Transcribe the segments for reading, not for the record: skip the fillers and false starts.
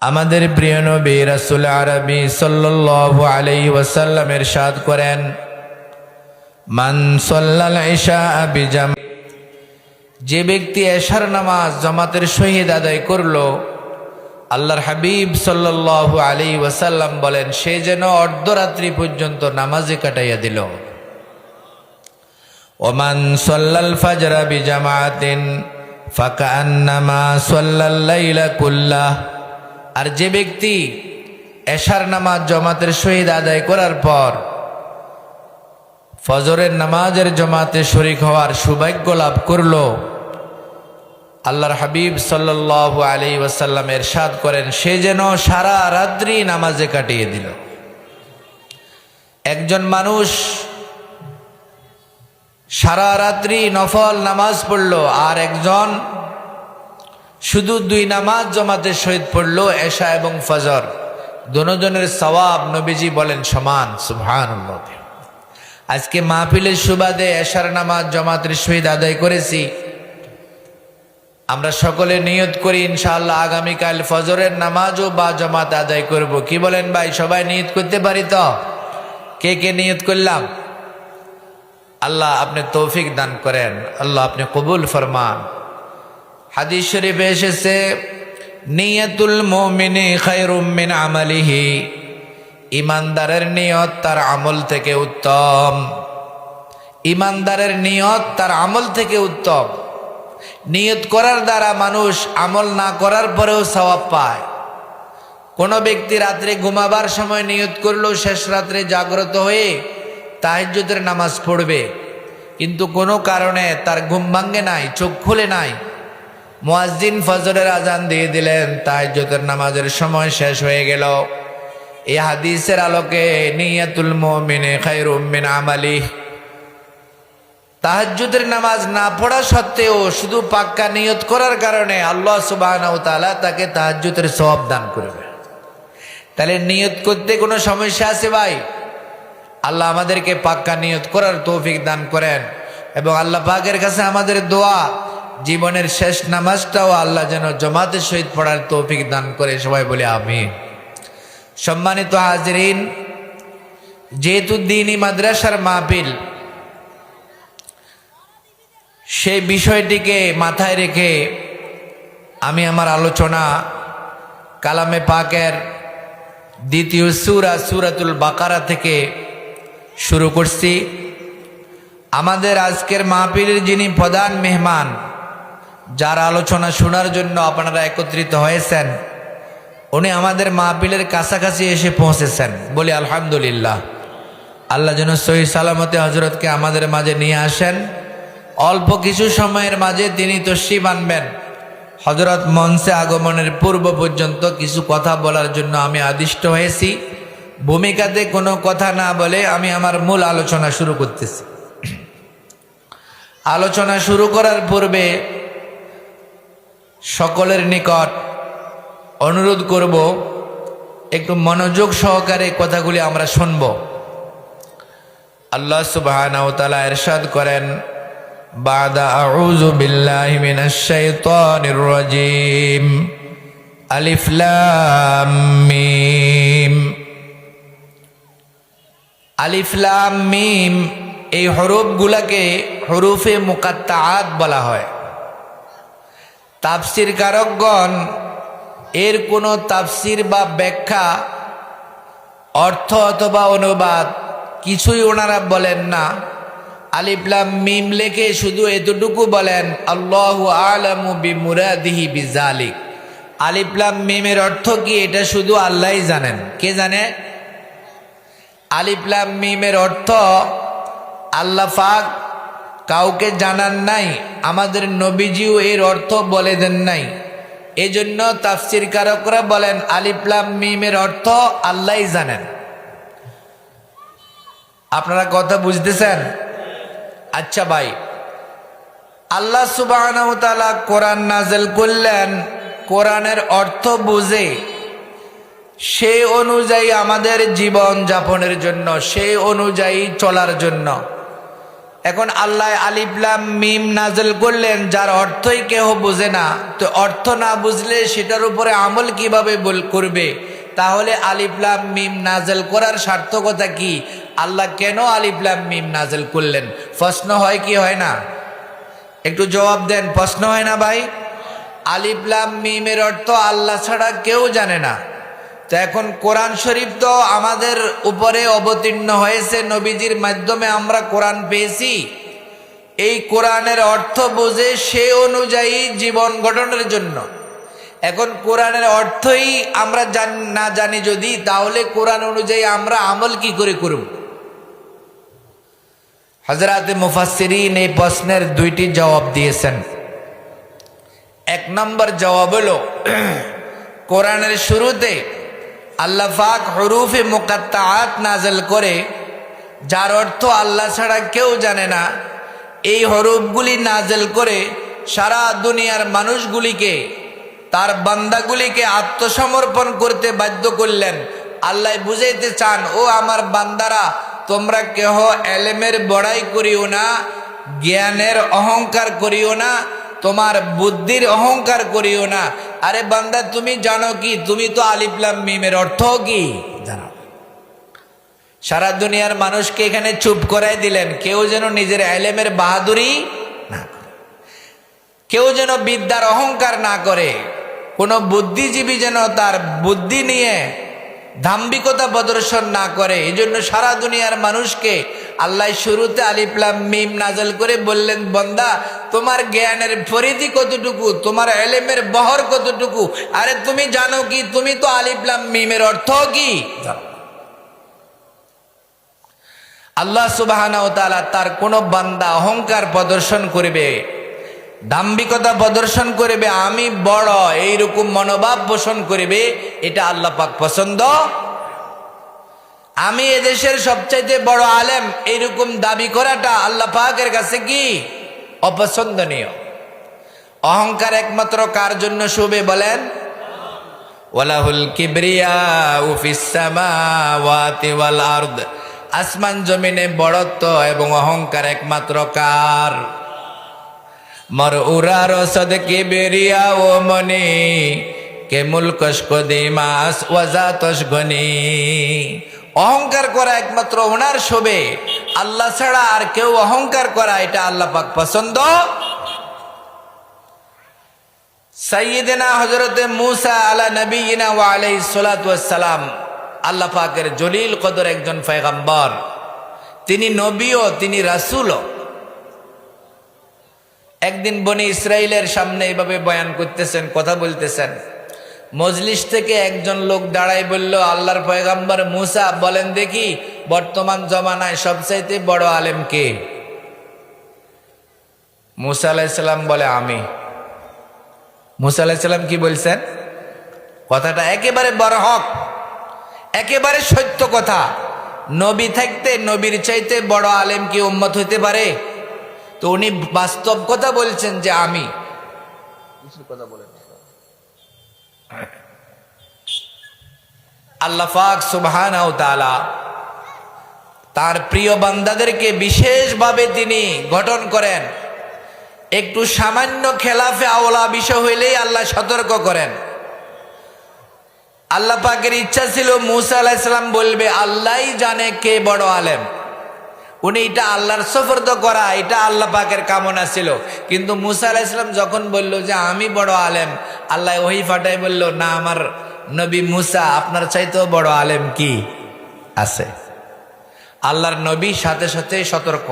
আমাদের প্রিয় নবী রাসূল আরবি সাল্লাল্লাহু আলাইহি ওয়াসাল্লাম ইরশাদ করেন, মান সাল্লাল ইশা বিজামা, যে ব্যক্তি এশার নামাজ জামাতের সহিত আদায় করলো, আল্লাহর হাবিব সাল্লাল্লাহু আলাইহি ওয়াসাল্লাম বলেন সে যেন অর্ধরাত্রি পর্যন্ত নামাজে কাটাইয়া দিল। ওমান সাল্লাল ফাজরা বিজামাতিন ফাকান্নামা সাল্লাল লাইলা কুল্লাহ, আর যে ব্যক্তি এশার নামাজ জামাতের সহিত আদায় করার পর ফজরের নামাজের জামাতে শরীক হওয়ার সৌভাগ্য লাভ করলো, আল্লাহর হাবিব সাল্লাল্লাহু আলাইহি ওয়াসাল্লাম ইরশাদ করেন সে যেন সারা রাত্রি নামাজে কাটিয়ে দিল। একজন মানুষ সারা রাত্রি নফল নামাজ পড়লো, আর একজন শুধু দুই নামাজ জামাতের সহিত পড়লো, এশা এবং ফজর, দুজনের সওয়াব নবীজি বলেন সমান। সুবহানাল্লাহ। আজকে মাহফিলের সুবাদে এশার নামাজ জামাতের সহিত আদায় করেছি। আমরা সকলে নিয়ত করি ইনশাআল্লাহ আগামীকাল ফজরের নামাজও বা জামাত আদায় করব। কি বলেন ভাই, সবাই নিয়ত করতে পারি তো? কে কে নিয়ত করলাম? আল্লাহ আপনি তৌফিক দান করেন, আল্লাহ আপনি কবুল ফরমান। হাদিস শরীফে এসেছে, নিয়াতুল মুমিনি খায়রুম মিন আমালিহি, ইমানদারের নিয়ত তার আমল থেকে উত্তম। ইমানদারের নিয়ত তার আমল থেকে উত্তম। নিয়ত করার দ্বারা মানুষ আমল না করার পরেও সওয়াব পায়। কোনো ব্যক্তি রাত্রে ঘুমাবার সময় নিয়ত করলো শেষ রাত্রে জাগ্রত হয়ে তাহাজ্জুদের নামাজ পড়বে, কিন্তু কোনো কারণে তার ঘুম ভাঙ্গে নাই, চোখ খুলে নাই, মুয়াজ্জিন ফজরের আজান দিয়ে দিলেন, তাহাজ্জুদের নামাজের সময় শেষ হয়ে গেল। এই হাদিসের আলোকে নিয়াতুল মুমিনি খায়রুম মিন আমালিহি, তাহাজ্জুদের নামাজ না পড়া সত্ত্বেও শুধু পাক্কা নিয়ত করার কারণে আল্লাহ সুবহানাহু ওয়া তাআলা তাকে তাহাজ্জুদের সওয়াব দান করবে। তাহলে নিয়ত করতে কোনো সমস্যা আছে ভাই? আল্লাহ আমাদেরকে পাক্কা নিয়ত করার তৌফিক দান করেন, এবং আল্লাহ পাকের কাছে আমাদের দোয়া জীবনের শেষ নামাজটাও আল্লাহ যেন জামাতের সহিত পড়ার তৌফিক দান করে। সবাই বলে আমিন। সম্মানিত হাজিরিন, যেহেতু দ্বীনি মাদ্রাসার মাহফিল, সেই বিষয়টিকে মাথায় রেখে আমি আমার আলোচনা কালামে পাকের দ্বিতীয় সূরা সূরাতুল বাকারা থেকে শুরু করছি। আমাদের আজকের মাহফিলের যিনি প্রধান মেহমান, যার আলোচনা শোনার জন্য আপনারা একত্রিত হয়েছেন, উনি আমাদের মাহফিলের কাছাকাছি এসে পৌঁছেছেন। বলি আলহামদুলিল্লাহ। আল্লাহ যেন সহি সালামতে হযরতকে আমাদের মাঝে নিয়ে আসেন। অল্প কিছু সময়ের মাঝে তিনি তশরিফ আনবেন। হযরত মঞ্চে আগমনের পূর্ব পর্যন্ত কিছু কথা বলার জন্য আমি আদিষ্ট হয়েছি। ভূমিকাতে কোনো কথা না বলে আমি আমার মূল আলোচনা শুরু করতেছি। আলোচনা শুরু করার পূর্বে সকলের নিকট অনুরোধ করব, একটু মনোযোগ সহকারে কথাগুলি আমরা শুনব। আল্লাহ সুবহানাহু ওয়া তাআলা ইরশাদ করেন, বাদা আউযু বিল্লাহি মিনাশ শাইতানির রাজীম, আলিফ লাম মিম। আলিফ লাম মিম এই হরফগুলাকে হরুফে মুকাত্তাআত বলা হয়। তাফসীর কারকগণ এর কোনো তাফসীর বা ব্যাখ্যা, অর্থ অথবা অনুবাদ কিছুই ওনারা বলেন না। আলিফ লাম মিম লেখে শুধু এতটুকু বলেন, আল্লাহু আ'লামু বিমুরাদিহি বিযালিক। আলিফ লাম মিমের অর্থ কি এটা শুধু আল্লাহই জানেন। কে জানে? আলিফ লাম মিমের অর্থ আল্লাহ পাক কাউকে জানান নাই, আমাদের নবীজিও এর অর্থ বলে দেন নাই। এজন্য তাফসীর কারকরা বলেন আলিফ লাম মিমের অর্থ আল্লাহই জানেন। আপনারা কথা বুঝতেছেন? আচ্ছা ভাই, আল্লাহ সুবহানাহু ওয়া তাআলা কোরআন নাযিল করলেন কোরআনের অর্থ বুঝে, সেই অনুযায়ী আমাদের জীবন যাপনের জন্য, সেই অনুযায়ী চলার জন্য। এখন আল্লাহ আলিফ লাম মিম নাজল করলেন, যার অর্থই কেহ বোঝে না, তো অর্থ না বুঝলে সেটার উপরে আমল কিভাবে করবে? তাহলে আলিফ লাম মিম নাজল করার সার্থকতা কি? আল্লাহ কেন আলিফ লাম মিম নাজল করলেন? প্রশ্ন হয় কি হয় না? একটু জবাব দেন, প্রশ্ন হয় না ভাই? আলিফ লাম মিমের অর্থ আল্লাহ ছাড়া কেউ জানে না। তো এখন কোরআন শরীফ তো আমাদের উপরে অবতীর্ণ হয়েছে, নবীজির মাধ্যমে আমরা কোরআন পেয়েছি। এই কোরআনের অর্থ বুঝে সে অনুযায়ী জীবন গঠনের জন্য। এখন কোরআনের অর্থই আমরা না জানি যদি, তাহলে কোরআন অনুযায়ী আমরা আমল কি করে করব? হযরতে মুফাসসিরিন এই প্রশ্নের দুইটি জবাব দিয়েছেন। এক নম্বর জবাব হলো, কোরআনের শুরুতে আল্লাহ পাক হুরুফে মুকাত্তাআত নাযিল করে, যার অর্থ আল্লাহ ছাড়া কেউ জানে না। এই হরফগুলি নাযিল করে সারা দুনিয়ার মানুষগুলিকে, তার বান্দাগুলিকে আত্মসমর্পণ করতে বাধ্য করলেন। আল্লাহ বুঝাইতে চান, ও আমার বান্দারা, তোমরা কেহ এলেমের বড়াই করিও না, জ্ঞানের অহংকার করিও না, তোমার বুদ্ধির অহংকার করিও না। আরে বান্দা, তুমি জানো কি? তুমি তো আলিফ লাম মিমের অর্থ কি জানো? সারা দুনিয়ার মানুষকে এখানে চুপ করাই দিলেন, কেউ যেন নিজের এলেমের বাহাদুরি না করে, কেউ যেন বিদ্যার অহংকার না করে, কোনো বুদ্ধিজীবী যেন তার বুদ্ধি নিয়ে দাম্ভিকতা প্রদর্শন না করে। এই জন্য সারা দুনিয়ার মানুষকে আল্লাহ শুরুতে আলিফ লাম মিম নাযিল করে বললেন, বান্দা, তোমার জ্ঞানের পরিধি কতটুকু, তোমার এলেমের বহর কতটুকু? আরে তুমি জানো কি? তুমি তো আলিফ লাম মিমের অর্থ কি জানো? আল্লাহ সুবহানাহু ওয়া তাআলা তার কোন বান্দা অহংকার প্রদর্শন করবে, দাম্ভিকতা প্রদর্শন করবে, আমি বড়, এইরকম মনোভাব পোষণ করবে, এটা আল্লাহ পাক পছন্দ। আমি এদেশের সবচাইতে বড় আলেম, এইরকম দাবি করাটা আল্লাহ পাকের কাছে কি অপছন্দনীয়। অহংকার একমাত্র কার জন্য শুবে বলেন? ওয়ালাহুল কিবরিয়াউ ফিস সামাওয়াতি ওয়াল আরদ। আসমান জমিনে বড়ত্ব এবং অহংকার একমাত্র কার? মর উরার সদকে বেরিয়া ও মনি কে মুলকশ কদিমাস ওয়াজাতশ গনি। অহংকার করা একমাত্র ওনার শোবে, আল্লাহ ছাড়া আর কেউ অহংকার করা এটা আল্লাহ পাক পছন্দ। সাইয়্যিদিনা হযরতে মূসা আলা নবিয়িনা ওয়া আলাইহিস সালাতু ওয়াস সালাম, আল্লাহ পাকের জলিল কদর একজন পয়গম্বর, তিনি নবীও, তিনি রাসূলও। একদিন বনি ইসরাইলের সামনে এইভাবে বয়ান করতেছেন, কথা বলতেছেন। মজলিস থেকে একজন লোক দাঁড়াই বলল, আল্লাহর পয়গম্বর মূসা, বলেন দেখি বর্তমান জমানায় সবচাইতে বড় আলেম কে? মূসা আলাইহিস সালাম বলে, আমি। মূসা আলাইহিস সালাম কি বলছেন? কথাটা একেবারে বরহক, একেবারে সত্য কথা। নবী থাকতে নবীর চাইতে বড় আলেম কি উম্মত হইতে পারে? তো উনি বাস্তব কথা বলছেন যে আমি। কথা বলেন, আল্লাহ পাক সুবহানাহু ওয়া তাআলা তার প্রিয় বান্দাদেরকে বিশেষভাবে তিনি গঠন করেন। একটু সামান্য খেলাফে আওলা বিষয় হইলেই আল্লাহ সতর্ক করেন। আল্লাহ পাকের ইচ্ছা ছিল মূসা আলাইহিস সালাম বলবে, আল্লাহই জানে কে বড় আলেম। উনি এটা আল্লাহর সফরদ করা, এটা আল্লাহ পাকের কামনা ছিল। কিন্তু মূসা আলাইহিস সালাম যখন বলল যে আমি বড় আলেম, আল্লাহ ওহী ফাটাই বলল, না, আমার নবী মূসা, আপনার চাইতেও বড় আলেম কি আছে? আল্লাহর নবী সাথে সাথে সতর্ক,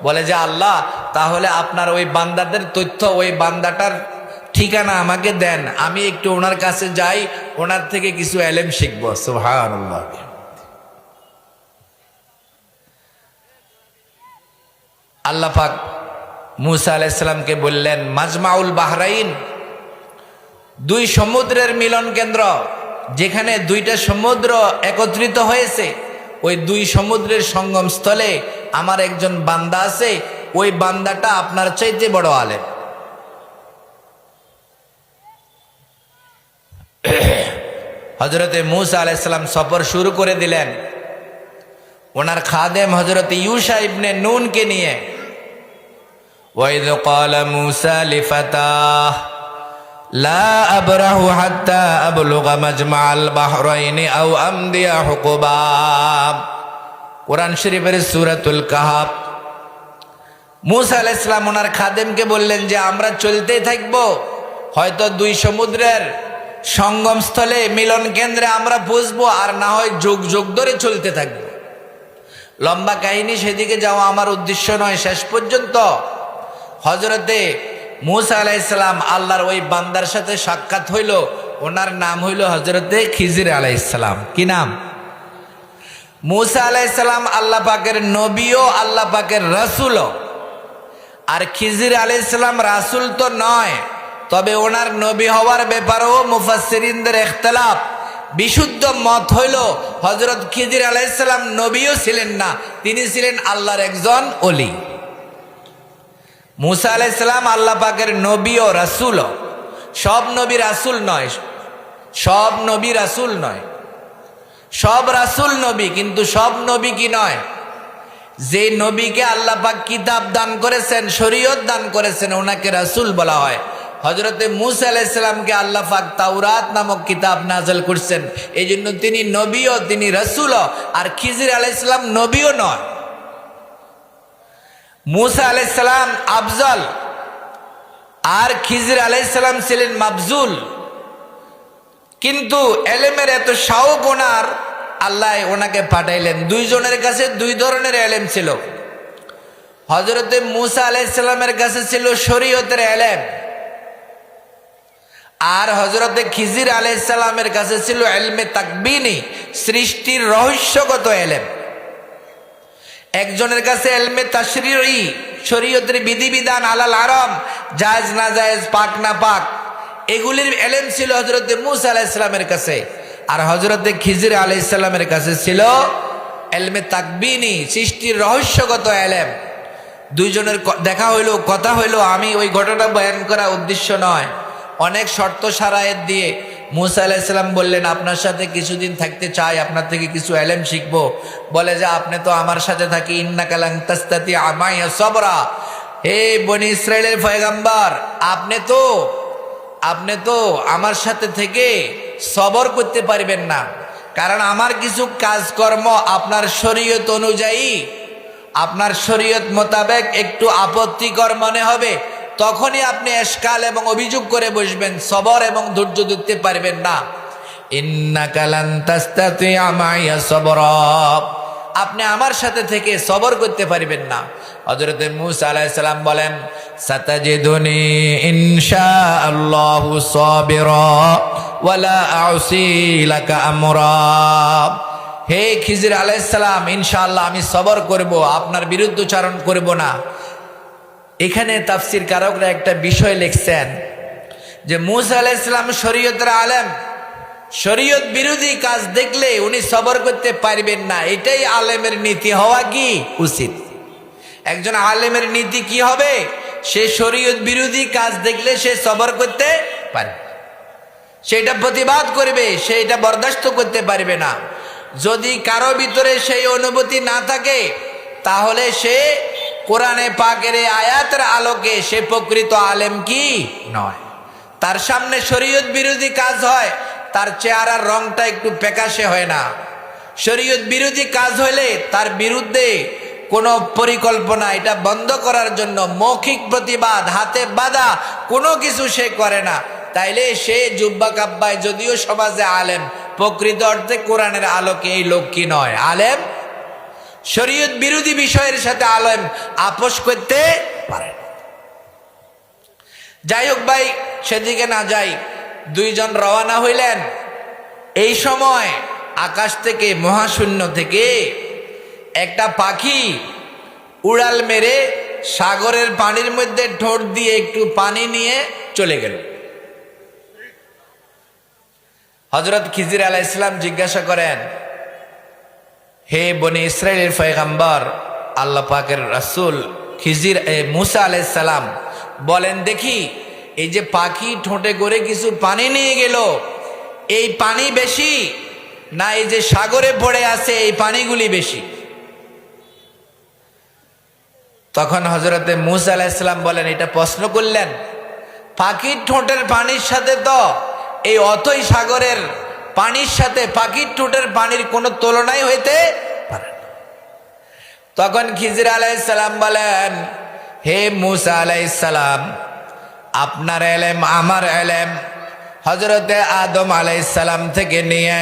বলে যে আল্লাহ, তাহলে আপনার ওই বান্দাদের তথ্য, ওই বান্দাটার ঠিকানা আমাকে দেন, আমি একটু ওনার কাছে যাই, ওনার থেকে কিছু এলেম শিখবো। সুবহানাল্লাহ। আল্লাহ পাক মূসা আলাইহিস সালামকে বললেন, মাজমাউল বাহরাইন, দুই সমুদ্রের মিলন কেন্দ্র, যেখানে দুইটা সমুদ্র একত্রিত হয়েছে, ওই দুই সমুদ্রের সঙ্গম স্থলে আমার একজন বান্দা আছে, ওই বান্দাটা আপনার চাইতে বড় আলেম। হযরতে মূসা আলাইহিস সালাম সফর শুরু করে দিলেন। ওনার খাদেম হযরতে ইউশা ইবনে নুনকে নিয়ে وإذ قال موسى لفتاه لا أبرح حتى أبلغ مجمع البحرين أو أمضي حقبا। কোরআন শরীফের সূরাতুল কাহাফ। মুসা আলাইহিস সালাম ওনার খাদেমকে বললেন যে আমরা চলতেই থাকবো, হয়তো দুই সমুদ্রের সঙ্গমস্থলে মিলন কেন্দ্রে আমরা পৌঁছবো, আর না হয় যুগ যুগ ধরে চলতে থাকবো। লম্বা কাহিনী, সেদিকে যাওয়া আমার উদ্দেশ্য নয়। শেষ পর্যন্ত হযরতে মুসা আলাইহিস সালাম আল্লাহর ওই বান্দার সাথে সাক্ষাৎ হইল। ওনার নাম হইল হযরতে খিজির আলাইহিস সালাম। কি নাম? মুসা আলাইহিস সালাম আল্লাহ পাকের নবীও আল্লাহ পাকের রাসূলও। আর খিজির আলাইহিস সালাম রাসূল তো নয়, তবে ওনার নবী হওয়ার ব্যাপারেও মুফাসসিরিনদের ইখতিলাফ। বিশুদ্ধ মত হইল হযরত খিজির আলাইহিস সালাম নবীও ছিলেন না, তিনি ছিলেন আল্লাহর একজন ওলি। মুসা আলাইহিস সালাম আল্লাহ পাকের নবী ও রাসূল। সব নবী রাসূল নয়, সব নবী রাসূল নয়। সব রাসূল নবী, কিন্তু সব নবী কি নয়? যে নবীকে আল্লাহ পাক কিতাব দান করেছেন, শরীয়ত দান করেছেন, ওনাকে রাসূল বলা হয়। হযরতে মুসা আলাইহিস সালামকে আল্লাহ পাক তাওরাত নামক কিতাব নাযিল করেছেন, এই জন্য তিনি নবীও, তিনি রাসূলও। আর খিজির আলাইহিস সালাম নবীও নয়। মুসা আলাইহিস সালাম আফজল, আর খিজির আলাইহিস সালাম ছিলেন মাবজুল। কিন্তু এলেমের এত শাওক ওনার, আল্লাহ ওনাকে পাঠাইলেন। দুইজনের কাছে দুই ধরনের এলেম ছিল। হযরতে মুসা আলাইহিস সালামের কাছে ছিল শরীয়তের এলেম, আর হযরতে খিজির আলাইহিস সালামের কাছে ছিল ইলমে তাকবিনী, সৃষ্টির রহস্যগত এলেম। একজনের কাছে ইলমে তাশরিঈ, শরীয়তের বিধিবিধান, আলাল আরাম, জায়েজ না জায়েজ, পাক না পাক, এগুলির এলেম ছিল হযরতে মুসা আলাইহিস সালামের কাছে। আর হযরতে খিজির আলাইহিস সালামের কাছে ছিল ইলমে তাকবিনী, সৃষ্টির রহস্যগত এলেম। দুইজনের দেখা হইল, কথা হইল। আমি ওই ঘটনা বয়ান করা উদ্দেশ্য নয়। অনেক শর্ত শারায়েত দিয়ে মুসা আলাইহিস সালাম বললেন, আপনার সাথে কিছুদিন থাকতে চাই, আপনার থেকে কিছু এলেম শিখবো। বলে যে আপনি তো আমার সাথে থাকি, ইন্নাকা লান তাস্তাতি মাইয়া সবরা। হে বনি ইসরাইলের পয়গম্বর, আপনি তো আমার সাথে থেকে সবর করতে পারবেন না, কারণ আমার কিছু কাজকর্ম আপনার শরীয়ত অনুযায়ী, আপনার শরীয়ত মোতাবেক একটু আপত্তিকর মনে হবে। তখনই আপনি এশকাল এবং অভিযোগ করে বসবেন, সবর এবং ধৈর্য ধরতে পারবেন না। ইন্নাকা লান তাস্তাতিআ মাইয়া সবরা, আপনি আমার সাথে থেকে সবর করতে পারবেন না। হযরতে মুসা আলাইহিস সালাম বলেন, সাতাজিদুনি ইনশাআল্লাহু সাবিরা ওয়ালা আউসি লাকা আমরা। হে খিজির আলাইহিস সালাম, ইনশাআল্লাহ আমি সবর করব, আপনার বিরুদ্ধচারণ করব না। এখানে তাফসীর কারকরা একটা বিষয় লিখছেন যে মুসা আলাইহিস সালাম শরীয়তের আলেম, শরীয়ত বিরোধী কাজ দেখলে উনি সবর করতে পারবেন না। এটাই আলেমের নীতি হওয়া কি উচিত। একজন আলেমের নীতি কি হবে? সে শরীয়ত বিরোধী কাজ দেখলে সে সবর করতে পারবে, সেটা প্রতিবাদ করবে, সে এটা বরদাস্ত করতে পারবে না। যদি কারো ভিতরে সেই অনুভূতি না থাকে, তাহলে সে কোরআনে পাকের আয়াতের আলোকে সে প্রকৃত আলেম কি নয়। তার সামনে শরীয়ত বিরোধী কাজ হয়, তার চেহারার রংটা একটু প্যাকাশে হয় না। শরীয়ত বিরোধী কাজ হইলে তার বিরুদ্ধে কোনো পরিকল্পনা, এটা বন্ধ করার জন্য মৌখিক প্রতিবাদ, হাতে বাঁধা কোনো কিছু সে করে না। তাইলে সে জুব্বা কাব্বায় যদিও সমাজে আলেম, প্রকৃত অর্থে কোরআনের আলোকে এই লোক কি নয়, আলেম। শরীয়ত বিরোধী বিষয়ের সাথে আলেম আপোষ করতে পারে না। যাই হোক ভাই, সেদিকে না যাই। দুইজন রওনা হইলেন। এই সময় আকাশ থেকে, মহাশূন্য থেকে একটা পাখি উড়াল মেরে সাগরের পানির মধ্যে ঠোঁট দিয়ে একটু পানি নিয়ে চলে গেল। হযরত খিজির আলাইহিস সালাম জিজ্ঞাসা করেন, হে বনি ইসরাইলের পয়গম্বর, আল্লাহ পাকের রাসূল খিজির মুসা আলাইহিস সালাম, বলেন দেখি, এই যে পাখি ঠোঁটে করে কিছু পানি নিয়ে গেল, এই পানি বেশি না এই যে সাগরে পড়ে আছে এই পানিগুলি বেশি? তখন হজরতে মুসা আলাইহিস সালাম বলেন, এটা প্রশ্ন করলেন, পাখির ঠোঁটের পানির সাথে তো এই অথই সাগরের পানির সাথে পাখির ঠোঁটের পানির কোনো তুলনাই হইতে পারে না। তখন খিজির আলাইহিস সালাম বলেন, হে মুসা আলাইহিস সালাম, আপনার এলেম আমার এলেম হজরতে আদম আলাইহিস সালাম থেকে নিয়ে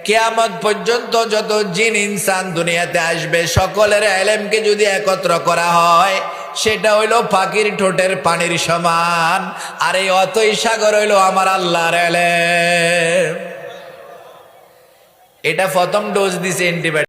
কিয়ামত পর্যন্ত যত জিন ইনসান দুনিয়াতে আসবে সকলের এলেমকে যদি একত্র করা হয় সেটা হইলো পাখির ঠোঁটের পানির সমান। আর এই অতই সাগর হইলো আমার আল্লাহর এলেম। এটা প্রথম ডোজ দিছে অ্যান্টিবায়োটিক।